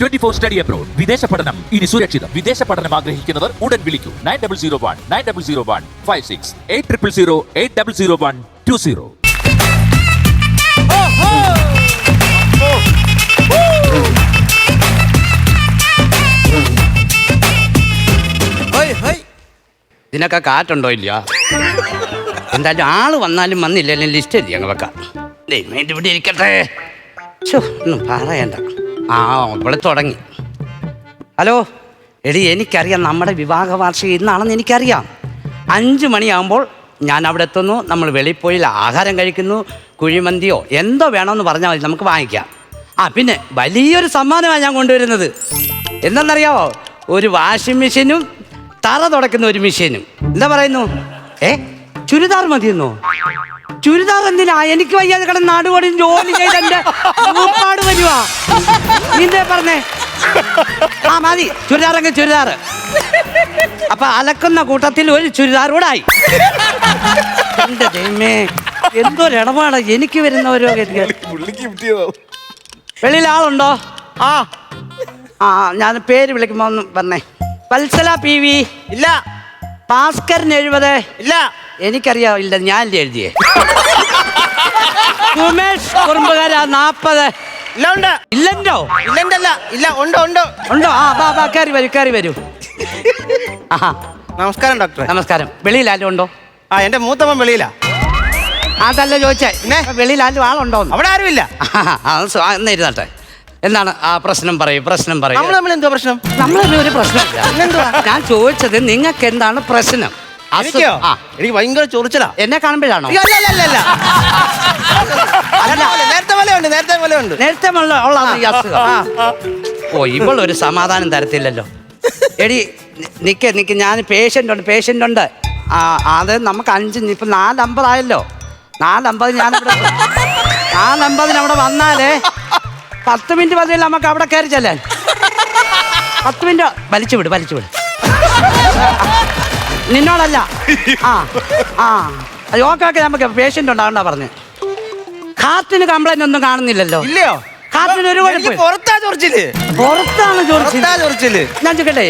24 study abroad. വിദേശ പഠനം ഇനി സുരക്ഷിതം. വിദേശ പഠനം ആഗ്രഹിക്കുന്നവർ ഉടൻ വിളിക്കൂ 9001 8000 800120. ഇതിനൊക്കെ കാറ്റുണ്ടോ ഇല്ല? എന്തായാലും ആള് വന്നാലും വന്നില്ലല്ലോ, ലിസ്റ്റ് എഴുതി ഞങ്ങൾ വെക്കാം. ഇവിടെ ഇരിക്കട്ടെ. ഒന്നും പറയണ്ട. ഇവിടെ തുടങ്ങി. ഹലോ എടി, എനിക്കറിയാം നമ്മുടെ വിവാഹ വാർഷികം ഇന്നാണെന്ന് എനിക്കറിയാം. 5 മണിയാകുമ്പോൾ ഞാൻ അവിടെ എത്തുന്നു. നമ്മൾ വെളിയിൽ പോയി ആഹാരം കഴിക്കുന്നു. കുഴിമന്തിയോ എന്തോ വേണമെന്ന് പറഞ്ഞാൽ മതി, നമുക്ക് വാങ്ങിക്കാം. പിന്നെ വലിയൊരു സമ്മാനമാണ് ഞാൻ കൊണ്ടുവരുന്നത്. എന്താണെന്നറിയാമോ? ഒരു വാഷിംഗ് മെഷീനും തറ തുടക്കുന്ന ഒരു മെഷീനും. എന്താ പറയുന്നു? ചുരിദാർ മതിയെന്നോ? ചുരിദാർ എന്തിനാ? എനിക്ക് വയ്യാതെ കിടന്ന് നാടുപാടി ജോലി ചെയ്ത് എന്റെ ൂപ്പാട് വരുവാ. നിന്റെ പറഞ്ഞേ മതി ചുരിദാറെങ്കിൽ ചുരിദാർ. അപ്പൊ അലക്കുന്ന കൂട്ടത്തിൽ ഒരു ചുരിദാർ കൂടെ ആയി. എന്റെ ദൈവമേ, എന്തൊരിടപാടാ എനിക്ക് വരുന്ന ഓരോ ഗതികൾ. വെളിയിൽ ആളുണ്ടോ? ഞാൻ പേര് വിളിക്കുമ്പോ ഒന്ന് പറഞ്ഞേ. വത്സല PV ഇല്ല. ഭാസ്കരൻ 70 ഇല്ല. എനിക്കറിയാം, ഇല്ല, ഞാൻ എഴുതിയേ. ഉമേഷ് കുറുമ്പുകാര 40 ഇല്ല. ഇല്ലല്ലോ? ഇല്ലല്ല, ഇല്ല, ഉണ്ട് ഉണ്ട് ഉണ്ടോ? കയറി വരൂ, കയറി വരൂ. നമസ്കാരം ഡോക്ടർ. നമസ്കാരം. വെളിയിൽ ആരും ഉണ്ടോ? എന്റെ മൂത്തമ്മ വെളിയിലാ. അതല്ല ചോദിച്ചേ, വെളിയിൽ ആരും ആളുണ്ടോ? അവിടെ ആരുമില്ല. ഇരുന്നട്ടെ. എന്താണ് പ്രശ്നം? പറയൂ, പ്രശ്നം പറയൂ. എന്തോ പ്രശ്നം? നമ്മളൊന്നും ഒരു പ്രശ്നമില്ല. ഞാൻ ചോദിച്ചത് നിങ്ങൾക്ക് എന്താണ് പ്രശ്നം? എനിക്ക് ഭയങ്കര ചൊറിച്ചിലാ. എന്നെ കാണുമ്പോഴാണോ? നേരത്തെ ഉള്ള ഈ അസുഖം. ഇവളൊരു സമാധാനം തരത്തില്ലല്ലോ. എടി നിക്ക്, ഞാൻ പേഷ്യൻ്റ് ഉണ്ട്. അത് നമുക്ക് 5 ഇപ്പം 4:50 ആയല്ലോ. 4:50 ഞാനിവിടെ 4:50 അവിടെ വന്നാലേ 10 മിനിറ്റ് മതിയല്ലോ നമുക്ക് അവിടെ കയറി ചെല്ലാൻ. 10 മിനിറ്റ് വലിച്ചു വിട്. നിന്നോടല്ല. ഓക്കെ, നമുക്ക് പേഷ്യൻ്റ് ഉണ്ടാകണ്ട പറഞ്ഞു. ഹാർട്ടിന് കംപ്ലൈന്റ് ഒന്നും കാണുന്നില്ലല്ലോ? ഇല്ലയോ? ഹാർട്ടിന് ഒരു പുറത്താണ് ചൊറിച്ചില്. ഞാൻ ചോദിക്കട്ടെ,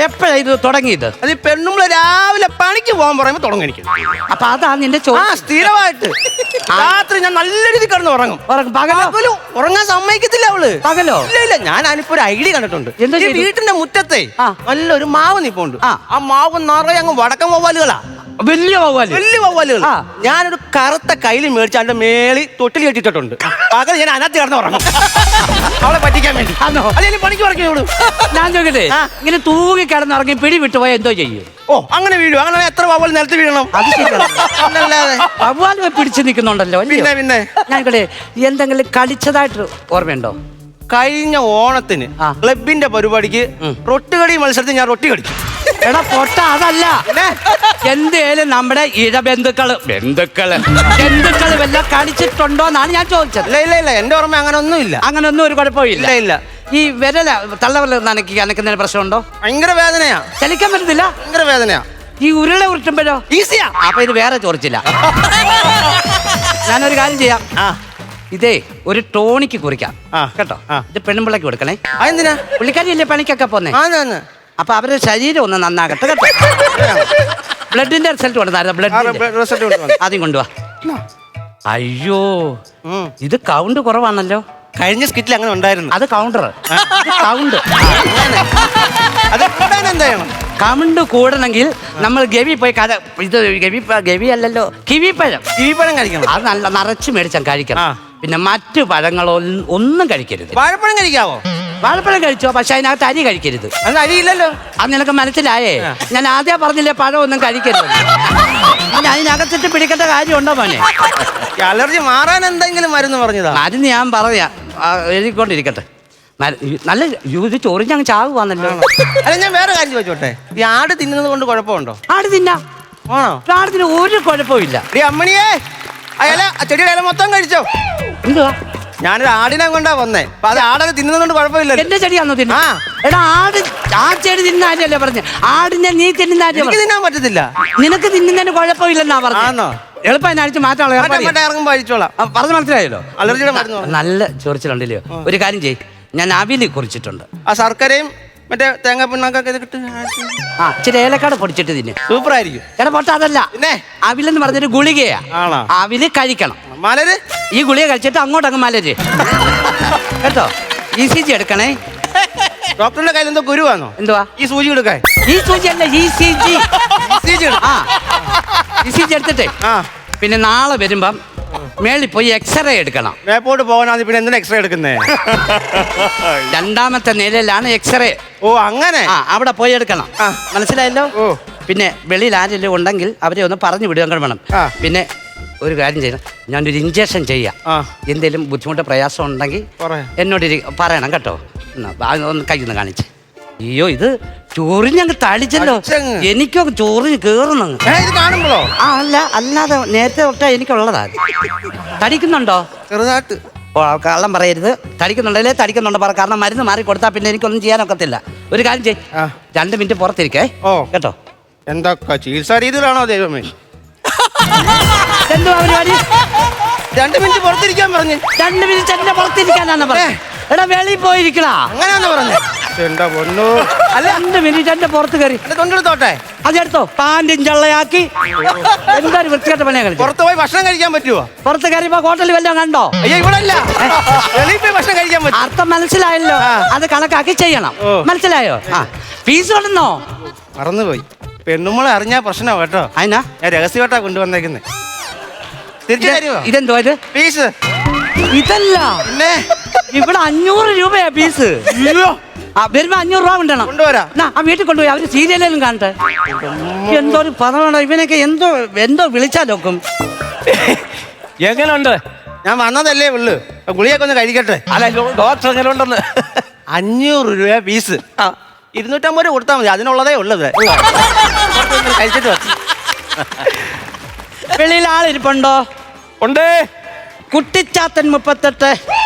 എപ്പോഴാ ഇത് തുടങ്ങിയത്? അത് പെണ്ണുമ്പള് രാവിലെ പണിക്ക് പോകാൻ പറയുമ്പോ തുടങ്ങി. അപ്പൊ അതാ നിന്റെ സ്ഥിരമായിട്ട് രാത്രി ഞാൻ നല്ല രീതിയിൽ കിടന്ന് ഉറങ്ങും. പകലോ? ഉറങ്ങാൻ സമ്മതിക്കത്തില്ല അവള്. പകലോ? ഇല്ല, ഞാൻ അതിനിപ്പോ ഒരു ഐഡിയ കണ്ടിട്ടുണ്ട്. വീട്ടിന്റെ മുറ്റത്തെ നല്ലൊരു മാവ് നിപ്പുണ്ട്. ആ മാവ് നിറയെ അങ്ങ് വടക്കം വവ്വാലുകളാ. വലിയ വവ്വാലുകൾ. ഞാനൊരു കറുത്ത കയ്യിൽ മേടിച്ച് അതിന്റെ മേളി തൊട്ടിൽ കെട്ടിട്ടുണ്ട്. പകൽ ഞാൻ അതിനകത്ത് കിടന്ന് ഉറങ്ങും, അവളെ പറ്റിക്കാൻ വേണ്ടി. അല്ലെങ്കിൽ പണിക്ക് ഉറങ്ങിയോളൂ. ഞാൻ ചോദിക്കട്ടെ, ഇങ്ങനെ തൂങ്ങി കിടന്നിറങ്ങി പിടി വിട്ടുപോയാൽ എന്തോ ചെയ്യും? അങ്ങനെ വീഴും. അങ്ങനെ എത്ര വവ്വാൽ നിലത്ത് വീഴണം? അത് വവ്വാൽ പിടിച്ചു നിൽക്കുന്നുണ്ടല്ലോ. പിന്നെ ഞാൻ ചോദിക്കട്ടെ, എന്തെങ്കിലും കളിച്ചതായിട്ട് ഓർമ്മയുണ്ടോ? കഴിഞ്ഞ ഓണത്തിന് ക്ലബിന്റെ പരിപാടിക്ക് റൊട്ടുകടി മത്സരത്തിൽ ഞാൻ റൊട്ടി കടിച്ചു. എടാ പൊട്ട, അതല്ല. എന്തേലും നമ്മുടെ ഇഴബന്ധുക്കള് വല്ല കടിച്ചിട്ടുണ്ടോ എന്നാണ് ഞാൻ ചോദിച്ചത്. ഇല്ല, എന്റെ ഓർമ്മ അങ്ങനൊന്നും ഒരു കുഴപ്പമില്ല. ഇല്ല. ഈ വിരല തള്ളവരൽ അനക്കുന്നതിന് പ്രശ്നമുണ്ടോ? ഭയങ്കര വേദനയാ. ചലിക്കാൻ പറ്റത്തില്ല. ഭയങ്കര വേദനയാ. ഈ ഉരുള ഉരുട്ടുമ്പോഴോ? ഈസിയാ. അപ്പൊ ഇത് വേറെ ചോദിച്ചില്ല. ഞാനൊരു കാര്യം ചെയ്യാം. ഇതേ ഒരു ടോണിക്ക് കുറിക്കാം കേട്ടോ. ഇത് പെണ്ണുമ്പിള്ളക്ക് കൊടുക്കണേ. അതെന്തിനാ? പുള്ളിക്കാരിയല്ലേ പണിക്കൊക്കെ പോന്നേ. അപ്പൊ അവരുടെ ശരീരം ഒന്ന് നന്നാകട്ടെ കേട്ടോ. ബ്ലഡിന്റെ റിസൾട്ട് കൊണ്ടുവന്നായിരുന്നു. ബ്ലഡ് ആദ്യം കൊണ്ടുവാ. അയ്യോ, ഇത് കൗണ്ട് കുറവാണല്ലോ. കഴിഞ്ഞ സ്കിറ്റിൽ അങ്ങനെ ഉണ്ടായിരുന്നു. അത് കൗണ്ട് കൗണ്ട് കൂടണമെങ്കിൽ നമ്മൾ ഗവി പോയി ഇത് ഗവി അല്ലല്ലോ, കിവിപ്പഴം കഴിക്കണം. അത് നല്ല നിറച്ച് മേടിച്ചാൽ കഴിക്കണം. പിന്നെ മറ്റു പഴങ്ങളൊന്നും കഴിക്കരുത്. വാഴപ്പഴം കഴിക്കാവോ? വാഴപ്പഴം കഴിച്ചോ, പക്ഷെ അതിനകത്ത് അരി കഴിക്കരുത്. അത് അരിയില്ലല്ലോ. അത് നിനക്ക് മനസ്സിലായേ? ഞാൻ ആദ്യം പറഞ്ഞില്ലേ പഴം ഒന്നും കഴിക്കരുത്. അതിനകത്തിട്ട് പിടിക്കേണ്ട കാര്യമുണ്ടോ മോനെ? അലർജി മാറാൻ എന്തെങ്കിലും മരുന്ന് പറഞ്ഞതാ? മരുന്ന് ഞാൻ പറയാം, എഴുതിക്കൊണ്ടിരിക്കട്ടെ. നല്ല ഇത് ചൊറിഞ്ഞങ്ങ് ചാവുവാന്നല്ലോ. അല്ല, ഞാൻ വേറെ കാര്യം ചോദിച്ചോട്ടെ, ഈ ആട് തിന്നുന്നത് കൊണ്ട് കുഴപ്പമുണ്ടോ? ആട് തിന്നാം. ആടത്തിന് ഒരു കുഴപ്പമില്ല. അമ്മണിയേ, ചെടിയുടെ ഇല മൊത്തം കഴിച്ചോ? എന്തുവാ? ഞാനൊരു ആടിനെ കൊണ്ടാ വന്നേ. അപ്പൊ അത് ആടൊക്കെ തിന്നുന്നതുകൊണ്ട് കുഴപ്പമില്ല. എന്റെ ചെടിയാണോ തിന്നാ? എടാ, ആ ചെടി തിന്നാരല്ലേ പറഞ്ഞേ. ആടിനെ നീ തിന്നാരല്ലേ? തിന്നാൻ പറ്റത്തില്ല. നിനക്ക് തിന്നുന്നതിന് കുഴപ്പമില്ലെന്നാ പറഞ്ഞോ? എളുപ്പം അടിച്ച് മാറ്റാനുള്ള ഇറങ്ങുമ്പോ അഴിച്ചോളാം. പറഞ്ഞു മനസ്സിലായല്ലോ. അലർജിയുടെ മരുന്ന് നല്ല ചൊറിച്ചിലുണ്ടല്ലോ. ഒരു കാര്യം ചെയ്യ്, ഞാൻ അവില് കുറിച്ചിട്ടുണ്ട്. ആ ശർക്കരയും മറ്റേ തേങ്ങ പിണ്ണാക്കൊക്കെ ഇത് കിട്ടും. ആ ഇച്ചിരി ഏലക്കാട് പൊടിച്ചിട്ട് തിന്നെ. സൂപ്പർ ആയിരിക്കും. എടാ പൊട്ട അതല്ല, പിന്നെ അവിലെന്ന് പറഞ്ഞൊരു ഗുളികയാ. ആണോ? അവില് കഴിക്കണം. മലര് ഈ ഗുളിക കഴിച്ചിട്ട് അങ്ങോട്ടങ്ങ് മലര് കേട്ടോ. ECG എടുക്കണേ. ഡോക്ടറിന്റെ കയ്യിൽ എന്തോ ഗുരുവാണോ? എന്തുവാ ഈ സൂചി എടുക്കാൻ? ഈ സൂചി അല്ല, ECG. ആ ECG എടുത്തിട്ടേ പിന്നെ നാളെ വരുമ്പം മേളിൽ പോയി എക്സ്റേ എടുക്കണം. മേപ്പോട്ട് പോകാനാണ് പിന്നെ എന്തിനാ എക്സ്റേ എടുക്കുന്നേ? 2ാമത്തെ നിലയിലാണ് എക്സ്റേ. ഓ അങ്ങനെ. ആ അവിടെ പോയി എടുക്കണം. മനസ്സിലായല്ലോ? ഓ പിന്നെ വെളിയിൽ ആരെങ്കിലും ഉണ്ടെങ്കിൽ അവരെ ഒന്ന് പറഞ്ഞു വിടുക വേണം. പിന്നെ ഒരു കാര്യം ചെയ്യണം, ഞാനൊരു ഇഞ്ചക്ഷൻ ചെയ്യാം. എന്തെങ്കിലും ബുദ്ധിമുട്ട് പ്രയാസം ഉണ്ടെങ്കിൽ എന്നോട് പറയണം കേട്ടോ. ഒന്ന് കയ്യൊന്ന് കാണിച്ച്. അയ്യോ ഇത് ചൊറിഞ്ഞങ്ങ് തളിച്ചല്ലോ. എനിക്കൊക്കെ ചൊറിഞ്ഞ് കേറുന്നു. ഇത് കാണുമ്പോഴോ? ആ അല്ല, അല്ലാതെ നേരത്തെ തൊട്ടാ എനിക്കുള്ളതാ. തടിക്കുന്നുണ്ടോ? ചെറുതായിട്ട്. ഓ കള്ളം പറയരുത്. തടിക്കുന്നുണ്ടല്ലേ? തടിക്കുന്നുണ്ടോ പറ. കാരണം മരുന്ന് മാറി കൊടുത്താൽ പിന്നെ എനിക്കൊന്നും ചെയ്യാനൊക്കത്തില്ല. ഒരു കാര്യം ചെയ്, 2 മിനിറ്റ് പുറത്തിരിക്കേ. ഓ കേട്ടോ. എന്തൊക്കെ ചികിത്സാ രീതിയിലാണോ ദൈവമേ? എന്തുവാ പരിപാടി? 2 മിനിറ്റ് പുറത്തിരിക്കാൻ പറഞ്ഞു. 2 മിനിറ്റ് എന്നെ പുറത്തിരിക്കാനാണ് പറഞ്ഞേ. എടാ വെളിയിൽ പോയിരിക്കണ അങ്ങനെയാന്ന് പറഞ്ഞു. എന്താ പൊന്നു. അല്ല 2 മിനിറ്റ് എന്റെ പുറത്ത് കയറി. തൊണ്ടെടുത്തോട്ടെ. അതെടുത്തോ. പാൻറ്റും ചള്ളയാക്കി എന്തായാലും വൃത്തികെട്ട പണിയാ കളിച്ചു. പുറത്ത് പോയി ഭക്ഷണം കഴിക്കാൻ പറ്റുമോ? പുറത്ത് കയറിയപ്പോ ഹോട്ടലിൽ വല്ലതും കണ്ടോ? അയ്യോ ഇവിടെ അല്ല, വെളിയിൽ പോയി ഭക്ഷണം കഴിക്കാൻ പറ്റും. അർത്ഥം മനസ്സിലായല്ലോ. അത് കണക്കാക്കി ചെയ്യണം. മനസ്സിലായോ? ഫീസ് കൊണ്ടുവന്നോ? മറന്നുപോയി. പെണ്ണുമ്മളെ അറിഞ്ഞാ പ്രശ്നമാ കേട്ടോ. അതിനാ ഞാൻ രഹസ്യമായിട്ടാ കൊണ്ടുവന്നേക്കുന്നത്. തിരിച്ചു തരുമോ? ഇതെന്തോ ഇത്? ഫീസ് ഇതല്ല, പിന്നെ ഇവിടെ 500 രൂപയാ ഫീസ്. വരുമ്പോ 500 രൂപ കൊണ്ടുവരണം. കൊണ്ടുവരാ. ആ വീട്ടിൽ കൊണ്ടുപോയി അവര് സീരിയലും കാണട്ടെ. എന്തോ ഒരു പദമാണോ ഇവനൊക്കെ. എന്തോ വിളിച്ചാലോക്കും. എങ്ങനെയുണ്ട്? ഞാൻ വന്നതല്ലേ ഉള്ളു. ഗുളിയൊക്കെ ഒന്ന് കഴിക്കട്ടെ. അല്ല ഡോക്ടർ എങ്ങനെ ഉണ്ടെന്ന്. 500 രൂപ ഫീസ്. 250 രൂപ കൊടുത്താൽ മതി. അതിനുള്ളതേ ഉള്ളത്. കഴിച്ചിട്ട് വെച്ചു. വെളിയിൽ ആളിരിപ്പുണ്ടോ? ഉണ്ട്. കുട്ടിച്ചാത്തൻ 38.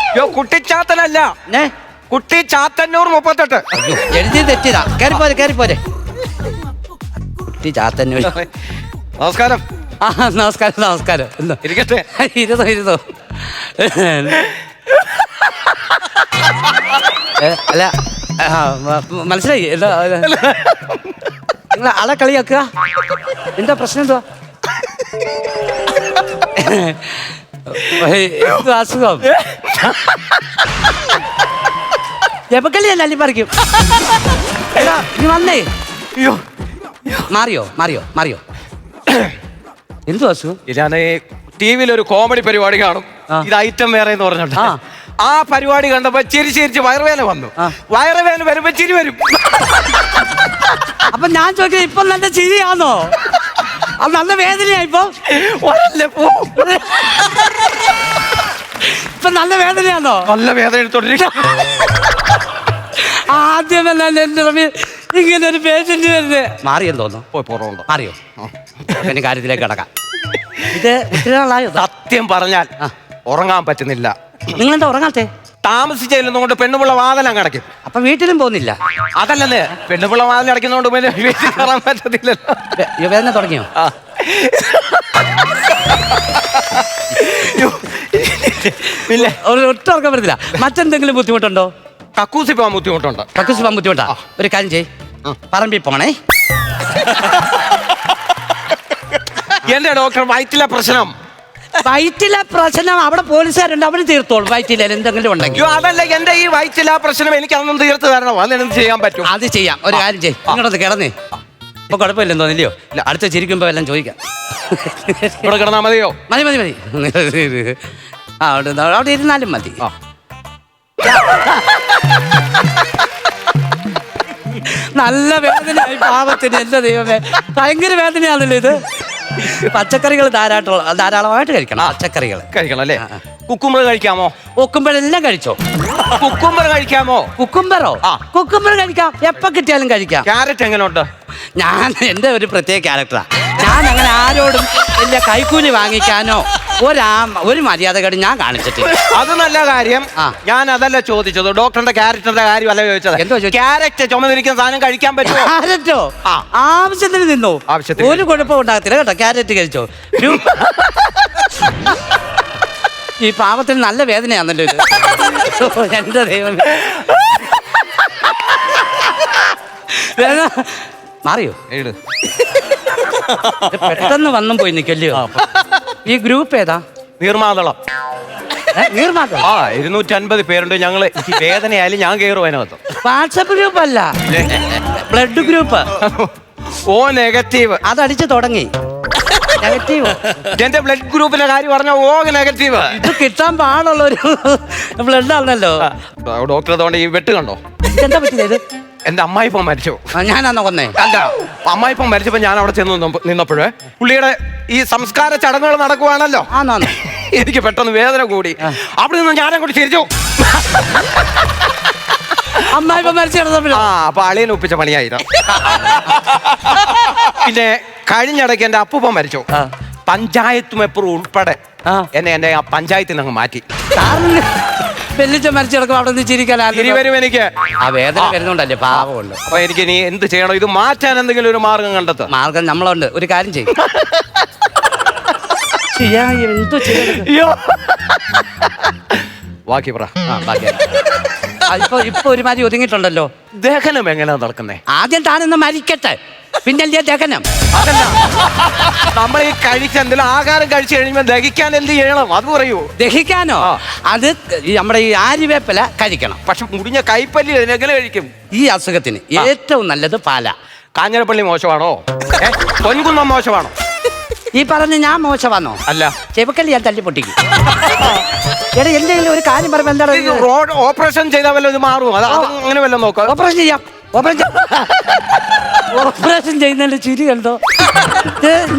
കുട്ടിച്ചാത്തനല്ല, കുട്ടി ചാത്തന്നൂർ 38. എഴുതി തെറ്റിതാ. കയറിപ്പോരെ കയറിപ്പോരെ. കുട്ടി ചാത്തന്നൂർ. നമസ്കാരം. ആ നമസ്കാരം നമസ്കാരം. എന്തോ ഇരിക്കട്ടെ. ഇരുതോ. അല്ല മനസ്സിലായി. എന്താ നിങ്ങൾ ആളെ കളിയാക്കുക? എന്താ പ്രശ്നം? എന്തുവാ അസുഖം? ജപക്കളിയല്ല അല്ലി പറിക്കും. നീ വന്നേ. മാറിയോ എന്തു അസുഖം? ഞാൻ TV-ൽ ഒരു കോമഡി പരിപാടി കാണും. ഇത് ഐറ്റം വേറെ എന്ന് പറഞ്ഞോണ്ട് ആ പരിപാടി കണ്ടപ്പോ ചിരിച്ച് വയറുവേന വന്നു. വയറുവേന വരുമ്പോ ചിരി വരും. അപ്പൊ ഞാൻ ചോദിക്കുന്നത് ഇപ്പൊ നല്ല ചിരിയാണോ? അത് നല്ല വേദനയായിപ്പോ? ഇപ്പൊ നല്ല വേദനയാണോ? നല്ല വേദന എടുത്തോണ്ടിരിക്കും. ആദ്യമല്ല എന്റെ ഇങ്ങനെ ഒരു പേഷ്യന്റ് വരുന്നത്. മാറിയെന്ന് തോന്നുന്നു. പോയി പുറമുണ്ടോ? മാറിയോ? പിന്നെ കാര്യത്തിലേക്ക് കിടക്കാം. ഇത് ഒത്തിരിനാളായോ? സത്യം പറഞ്ഞാൽ ഉറങ്ങാൻ പറ്റുന്നില്ല. നിങ്ങളെന്താ ഉറങ്ങാത്തെ? താമസിച്ചതുകൊണ്ട് പെണ്ണുപിള്ള വാതിലും കിടക്കും. അപ്പൊ വീട്ടിലും പോകുന്നില്ല? അതല്ലേ, പെണ്ണുപിള്ള വാതിൽ അടയ്ക്കുന്നതുകൊണ്ട് പിന്നെ വീട്ടിൽ കയറാൻ പറ്റത്തില്ലല്ലോ. വേദന തുടങ്ങിയോ? ഇല്ല, ഒട്ടും ഉറക്കാൻ പറ്റത്തില്ല. മറ്റെന്തെങ്കിലും ബുദ്ധിമുട്ടുണ്ടോ? കക്കൂസി പോകാൻ ബുദ്ധിമുട്ടുണ്ട്. കക്കൂസി പോകാൻ ബുദ്ധിമുട്ടാ? ഒരു കാര്യം ചെയ്യ്, പറമ്പിൽ പോണേ. എന്റെ ഡോക്ടർ വയറ്റിലെ പ്രശ്നം. വയറ്റിലെ പ്രശ്നം അവിടെ പോലീസുകാരുണ്ട്, അവര് തീർത്തോളും. വയറ്റിലെ എന്തെങ്കിലും ഉണ്ടെങ്കിൽ. അതല്ല, എന്റെ ഈ വയറ്റിലെ പ്രശ്നം എനിക്ക് അതൊന്നും തീർത്ത് തരണം. അതെന്ത് ചെയ്യാൻ പറ്റും? അത് ചെയ്യാം. ഒരു കാര്യം ചെയ്യ്, ഇങ്ങോട്ടൊന്ന് കിടന്നേ. ഇപ്പൊ കുഴപ്പമില്ലെന്ന് തോന്നില്ലയോ? അടുത്ത ചിരിക്കുമ്പോ എല്ലാം ചോദിക്കാം. ഇവിടെ കിടന്നാ മതിയോ? മതി. ആ അവിടെ ഇരുന്നാലും മതി. നല്ല വേദനയായി പാവത്തിന്. എന്റെ ദൈവമേ, ഭയങ്കര വേദനയാണല്ലോ ഇത്. പച്ചക്കറികൾ ധാരാളമായിട്ട് കഴിക്കണം. പച്ചക്കറികൾ കഴിക്കണം അല്ലേ? കുക്കുമ്പർ കഴിക്കാമോ? കുക്കുമ്പറെല്ലാം കഴിച്ചോ? കുക്കുമ്പർ കഴിക്കാമോ? കുക്കുംബറോ? കുക്കുംബർ കഴിക്കാം, എപ്പോ കിട്ടിയാലും കഴിക്കാം. ക്യാരറ്റ് എങ്ങനെയുണ്ട്? ഞാൻ എന്റെ ഒരു പ്രത്യേക ക്യാരക്ടറാ. ഞാൻ അങ്ങനെ ആരോടും വലിയ കൈക്കൂലി വാങ്ങിക്കാനോ ഒരു മര്യാദകേട് ഞാൻ കാണിച്ചിട്ടില്ല. അത് നല്ല കാര്യം. ഞാൻ അതല്ല ചോദിച്ചത്, ഡോക്ടറിന്റെ ക്യാരറ്റിന്റെ കാര്യം അല്ല ചോദിച്ചത്. എന്തോ ക്യാരറ്റ് ചുമന്നിരിക്കുന്ന സാധനം കഴിക്കാൻ പറ്റുമോ? ക്യാരറ്റോ? ആവശ്യത്തിന് തിന്നോ, ഒരു കുഴപ്പം ഉണ്ടാകത്തില്ല കേട്ടോ. ക്യാരറ്റ് കഴിച്ചോ? ഈ പാവത്തിന് നല്ല വേദനയാണല്ലോ ഇത്. ഓ, എന്റെ ദൈവം. വേദന മാറിയോ? എഴുത്. ഇത് പെട്ടെന്ന് വന്നും പോയി നിൽക്കല്ലയോ? ഈ ഗ്രൂപ്പ് ഏതാ? നീർമാതളം. നീർമാതളം. 250 പേരുണ്ട്. ഞങ്ങള് വേദനയായാലും ഞാൻ കയറും അതിനകത്ത്. വാട്സപ്പ് ഗ്രൂപ്പ് അല്ല, ബ്ലഡ് ഗ്രൂപ്പ്. O negative. അതടിച്ച് തുടങ്ങി. നെഗറ്റീവ്. എന്റെ ബ്ലഡ് ഗ്രൂപ്പിന്റെ കാര്യം പറഞ്ഞ ഓ നെഗറ്റീവ്. ഇത് കിട്ടാൻ പാടുള്ള ഒരു ബ്ലഡ് ആണല്ലോ. ഡോക്ടർ അതുകൊണ്ട് ഈ വെട്ട് കണ്ടോ? എന്താ പറ്റിയത്? എന്റെ അമ്മായിപ്പം മരിച്ചു. ഞാനാന്നോ കൊന്നേ? അല്ല, അമ്മായിപ്പം മരിച്ചപ്പോ ഞാൻ അവിടെ ചെന്ന് നിന്നപ്പോഴേ പുള്ളിയുടെ ഈ സംസ്കാര ചടങ്ങുകൾ നടക്കുവാണല്ലോ. ആന്നോ? എനിക്ക് പെട്ടെന്ന് വേദന കൂടി. അവിടെ നിന്ന് ഞാൻ അങ്ങോട്ട് ചിരിച്ചു. അമ്മായിപ്പ മരിച്ചു കിടന്നപ്പോഴോ? അപ്പൊ അളിയൻ ഒപ്പിച്ച പണിയായിരുന്നു. പിന്നെ കഴിഞ്ഞിടയ്ക്ക് എന്റെ അപ്പൂപ്പൻ മരിച്ചു. പഞ്ചായത്ത് മെമ്പർ ഉൾപ്പെടെ എന്നെ ആ പഞ്ചായത്തിൽ നിന്ന് അങ്ങ് മാറ്റി. വെല്ലിച്ച മരിച്ചു കിടക്കും. അവിടെ നിന്ന് ചിരിക്കാൻ വരും എനിക്ക്. ആ വേദന വരുന്നുണ്ടല്ലേ, പാവമുണ്ട്. അപ്പൊ എനിക്ക് ഇനി എന്ത് ചെയ്യണം? ഇത് മാറ്റാൻ എന്തെങ്കിലും ഒരു മാർഗം കണ്ടെത്തുക. മാർഗം നമ്മളുണ്ട്. ഒരു കാര്യം ചെയ്യും. എന്തോ ചെയ്യോ? ബാക്കി പറ. ഇപ്പൊ ഒരുമാതിരി ഒതുങ്ങിയിട്ടുണ്ടല്ലോ. ദഹനം എങ്ങനെയാ നടക്കുന്നേ? ആദ്യം താനൊന്ന് മരിക്കട്ടെ, പിന്നല്ലേ ദഹനം. അതല്ല, നമ്മൾ ഈ കഴിച്ച എന്തെങ്കിലും ആഹാരം കഴിച്ചു കഴിയുമ്പോൾ ദഹിക്കാൻ എന്ത് ചെയ്യണം അത് പറയൂ. ദഹിക്കാനോ? അത് നമ്മുടെ ഈ ആര്യവേപ്പില കഴിക്കണം. പക്ഷെ മുടിഞ്ഞ കൈപ്പല്ലി എങ്ങനെ കഴിക്കും? ഈ അസുഖത്തിന് ഏറ്റവും നല്ലത് പാല. കാഞ്ഞിരപ്പള്ളി മോശമാണോ? പൊൻകുന്നം മോശമാണോ? ഈ പറഞ്ഞ ഞാൻ മോശമാണോ? അല്ല, ചെവക്കല്ലി ഞാൻ തല്ലി പൊട്ടിക്കും. എടാ, എന്തെങ്കിലും ഒരു കാര്യം പറയുമ്പോ എന്താണ്? റോഡ് ഓപ്പറേഷൻ ചെയ്താൽ വല്ല ഇത് മാറും. അത് അങ്ങനെ വല്ല നോക്കാം. ഓപ്പറേഷൻ ചെയ്യാം. ഓപ്പറേഷൻ ചെയ്യുന്നതിന്റെ ചിരി കണ്ടോ?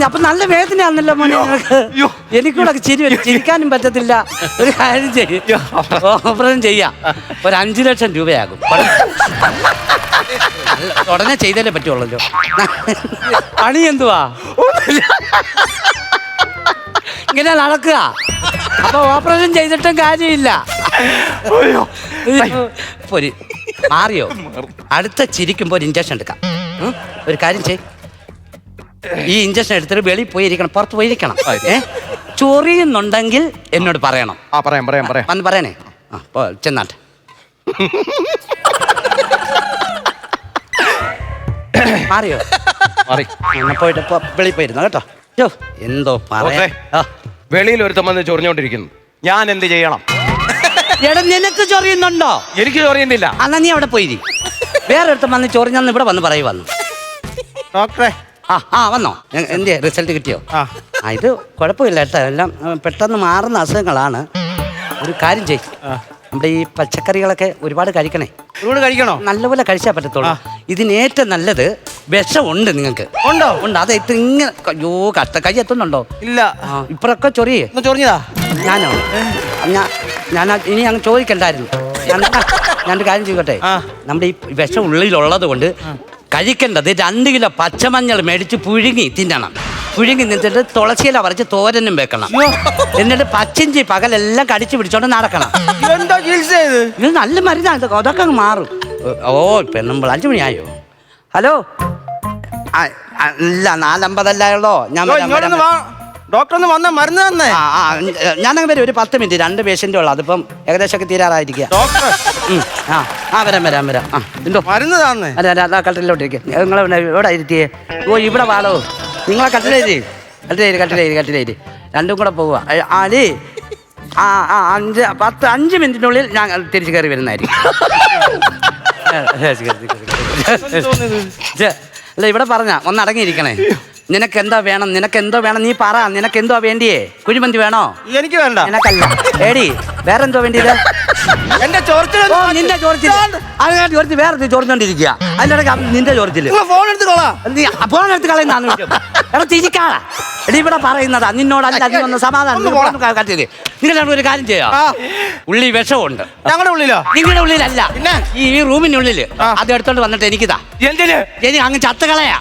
അപ്പൊ നല്ല വേദനയാണല്ലോ മോനെ നിനക്ക്. എനിക്കൂടെ ചിരി വരും. ചിരിക്കാനും പറ്റത്തില്ല. ഒരു കാര്യം ചെയ്യും, ഓപ്പറേഷൻ ചെയ്യാം. ഒരു 5 ലക്ഷം രൂപയാകും. ഉടനെ ചെയ്താലേ പറ്റുള്ളല്ലോ. പണി എന്തുവാ? ഇങ്ങനെ നടക്കുക. അപ്പൊ ഓപ്പറേഷൻ ചെയ്തിട്ടും കാര്യമില്ല. മാറിയോ? അടുത്ത ചിരിക്കുമ്പോ ഒരു ഇഞ്ചക്ഷൻ എടുക്കാം. ഒരു കാര്യം ചെയ്, ഈ ഇഞ്ചക്ഷൻ എടുത്തിട്ട് വെളിയിൽ പോയിരിക്കണം, പുറത്ത് പോയിരിക്കണം. ചൊറിയുന്നുണ്ടെങ്കിൽ എന്നോട് പറയണം. പറയാം. വന്ന് പറയണേ. ചെന്നാട്ടെ. മാറിയോ? പോയിട്ട് വെളിയിൽ പോയിരുന്നു കേട്ടോ. എന്തോ പറയാ. വെളിയിൽ ഒരുത്തം വന്ന് ചൊറിഞ്ഞോണ്ടിരിക്കുന്നു. ഞാൻ എന്ത് ചെയ്യണം? എടാ, നിനക്ക് ചൊറിയുന്നുണ്ടോ? എനിക്ക് ചൊറിയുന്നില്ല. എന്നാ നീ അവിടെ പോയി. വേറെ ഒരുത്തം വന്ന് ചൊറിഞ്ഞന്ന് ഇവിടെ വന്ന് പറയുന്നു. ഡോക്ടറെ വന്നോ? എന്ത് റിസൾട്ട് കിട്ടിയോ? ഇത് കുഴപ്പമില്ല കേട്ടോ. എല്ലാം പെട്ടെന്ന് മാറുന്ന അസുഖങ്ങളാണ്. ഒരു കാര്യം ചെയ്, നമ്മുടെ ഈ പച്ചക്കറികളൊക്കെ ഒരുപാട് കഴിക്കണേ. ഒരുപാട് കഴിക്കണോ? നല്ലപോലെ കഴിച്ചാൽ പറ്റത്തുള്ളൂ. ഇതിനേറ്റവും നല്ലത് വിഷമുണ്ട്. നിങ്ങൾക്ക് ഉണ്ടോ? ഉണ്ട്. അത് ഇങ്ങനെ അയ്യോ കഷ്ട കൈ എത്തുന്നുണ്ടോ? ഇല്ല. ഇപ്പഴൊക്കെ ചൊറിയേ. ചൊറിഞ്ഞതാ? ഞാനോ? ഞാൻ ഇനി അങ്ങ് ചോദിക്കണ്ടായിരുന്നു. ഞാനൊരു കാര്യം ചെയ്യട്ടെ. നമ്മുടെ ഈ വിഷം ഉള്ളിലുള്ളത് കൊണ്ട് കഴിക്കേണ്ടത് 2 കിലോ പച്ചമഞ്ഞൾ മേടിച്ച് പുഴുങ്ങി തിന്നണം. പുഴുങ്ങി നിന്നിട്ട് തുളസിയില പറിച്ച് തോരനും വെക്കണം. എന്നിട്ട് പച്ചിഞ്ചി പകലെല്ലാം കടിച്ചു പിടിച്ചോണ്ട് നടക്കണം. എന്താ ചികിത്സ ഇത്? നല്ല മരുന്നാണ്. അതൊക്കെ അങ്ങ് മാറും. പെണ്ണുമ്പോൾ 5 മണിയായോ? ഹലോ. ഇല്ല, 4:50 ഞാൻ ഡോക്ടർ ഒന്ന് വന്ന മരുന്ന് തന്നെ. ഞാനങ്ങ് വരും. ഒരു 10 മിനിറ്റ്. 2 പേഷ്യൻ്റ് ഉള്ളു. അതിപ്പം ഏകദേശമൊക്കെ തീരാറായിരിക്കുക. വരാം. എന്തോ മരുന്ന് തന്നെ? അല്ല, കട്ടിലോട്ടിരിക്കുക. നിങ്ങൾ എവിടെ ഇരുത്തിയേ? ഇവിടെ വാളോ. നിങ്ങളെ കട്ടിലേരി രണ്ടും കൂടെ പോവുക. ആലി 5 മിനിറ്റിനുള്ളിൽ ഞാൻ തിരിച്ചു കയറി വരുന്നതായിരിക്കും. അല്ല, ഇവിടെ പറഞ്ഞ ഒന്ന് അടങ്ങിയിരിക്കണേ. നിനക്കെന്തോ വേണം നീ പറ. നിനക്കെന്തോ വേണ്ടിയേ? കുഴിമന്തി വേണോ? എനിക്ക് വേണ്ട. നിനക്കല്ല. ഏടി വേറെന്തോ വേണ്ടിയത്? എന്റെ ചോർച്ചിൽ നിന്റെ ചോർച്ചിൽ വേറെ ചോർച്ചോണ്ടിരിക്കുക. അതിൻ്റെ ഇടയ്ക്ക് നിന്റെ ചോർച്ചിൽ ഫോൺ എടുത്തുകളാ. ഫോൺ എടുത്ത് കളയുന്നതാണ് വിഷയം. എടാ തിരിക്കാളാ. എടി ഇവിടെ പറയുന്നതാ നിന്നോടല്ല. നീ ഒന്ന് സമാധാനം. നിങ്ങൾ ഒരു കാര്യം ചെയ്യാം. ഉള്ളി വിഷമുണ്ട്. ഞങ്ങളുടെ ഉള്ളിലോ? നിങ്ങളുടെ ഉള്ളിലല്ല, ഈ റൂമിനുള്ളിൽ. അത് എടുത്തോണ്ട് വന്നിട്ട് എനിക്കിതാ. എന്തിന്? അങ്ങ് ചത്തുകളയാ.